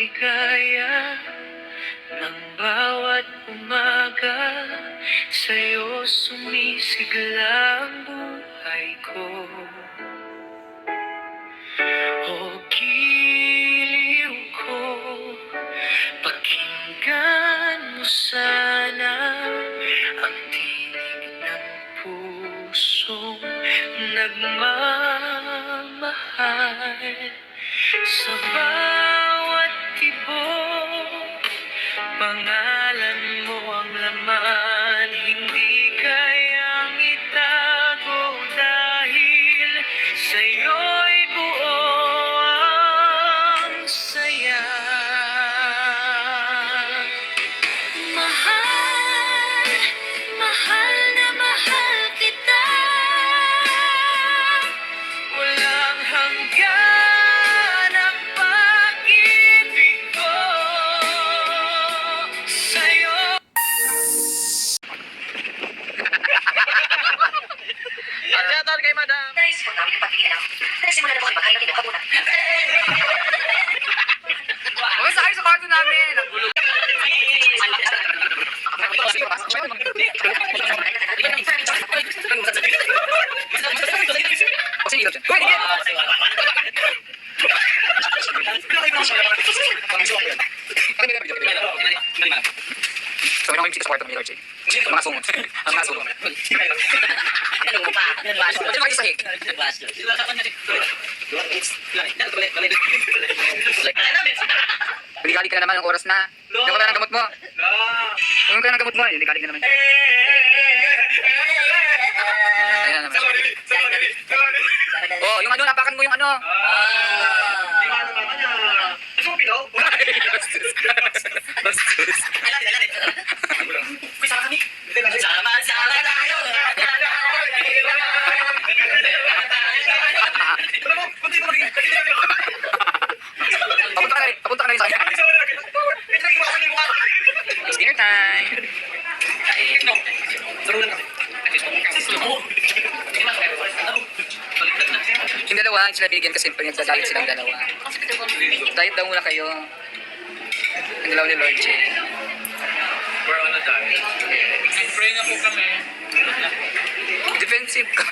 ligaya ng bawat umaga. Sa'yo sumisigla ang buhay ko. O giliw ko, pakinggan mo sana ang tinig ng pusong nagmamahal. Sa bawat tibok, pangalan mo ang laman. Hindi kayang itago dahil sa'yo'y buo ang saya. Mahal, mahal na mahal kita. Walang hanggan ang pag-ibig ko sa'yo. Adyatan kay madam. Guys, huwag namin ang pagpilian ako. Nagsimula na po kayo magkain ng tinakabunan. Okay, sa kayo sa kwarto namin. Ang gulo. So, ano kayo sa kwarto ng Lord J? Ang mga sumot. Ang mga sumot. Ano mo pa? Ano ba? Ano kayo sa hik? Baligali ka na naman ang oras na. Ano ka na ng gamot mo? Ano ka na ng gamot mo? Baligali ka na naman. Ayan na naman. Oh, yung ano, napakan mo yung ano. Bastos. Sama-sama tayo. Papunta ka na rin sa akin. It's dinner time. Yung dalawa, sila binigyan kasi nagdadalit silang dalawa. Diet daw muna kayo. Ang dalawa ni Lord J. We're on a diet. Pray na po kami. Defensive ka.